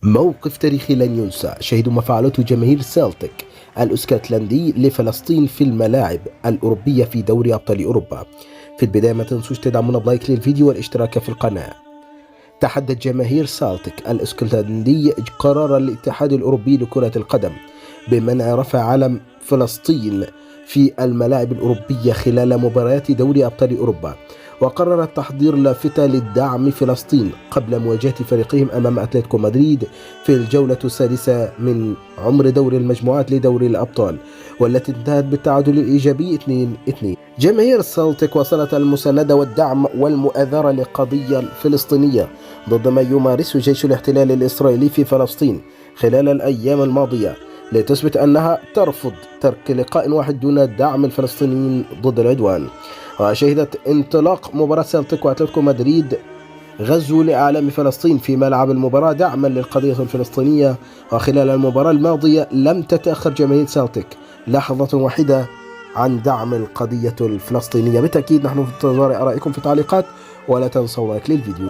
موقف تاريخي لن ينسى. شهدوا ما فعلته جماهير سيلتيك الاسكتلندي لفلسطين في الملاعب الأوروبية في دوري أبطال أوروبا. في البداية ما تنسوش تدعمونا بلايك للفيديو والاشتراك في القناة. تحدث جماهير سيلتيك الاسكتلندي قرار الاتحاد الأوروبي لكرة القدم بمنع رفع علم فلسطين في الملاعب الأوروبية خلال مباريات دوري أبطال أوروبا، وقرر تحضير لافتة لدعم فلسطين قبل مواجهة فريقهم أمام أتلتيكو مدريد في الجولة السادسة من عمر دور المجموعات لدوري الأبطال، والتي انتهت بالتعادل الإيجابي 2-2. جماهير سيلتيك وصلت المساندة والدعم والمؤازرة للقضية الفلسطينية ضد ما يمارسه جيش الاحتلال الإسرائيلي في فلسطين خلال الأيام الماضية، لتثبت أنها ترفض ترك لقاء واحد دون دعم الفلسطينيين ضد العدوان. وشهدت انطلاق مباراة سيلتيك وأتلتيكو مدريد غزو لأعلام فلسطين في ملعب المباراة دعما للقضية الفلسطينية، وخلال المباراة الماضية لم تتأخر جماهير سيلتيك لحظة واحدة عن دعم القضية الفلسطينية. بالتأكيد نحن في انتظار آرائكم في التعليقات، ولا تنسوا لايك للفيديو.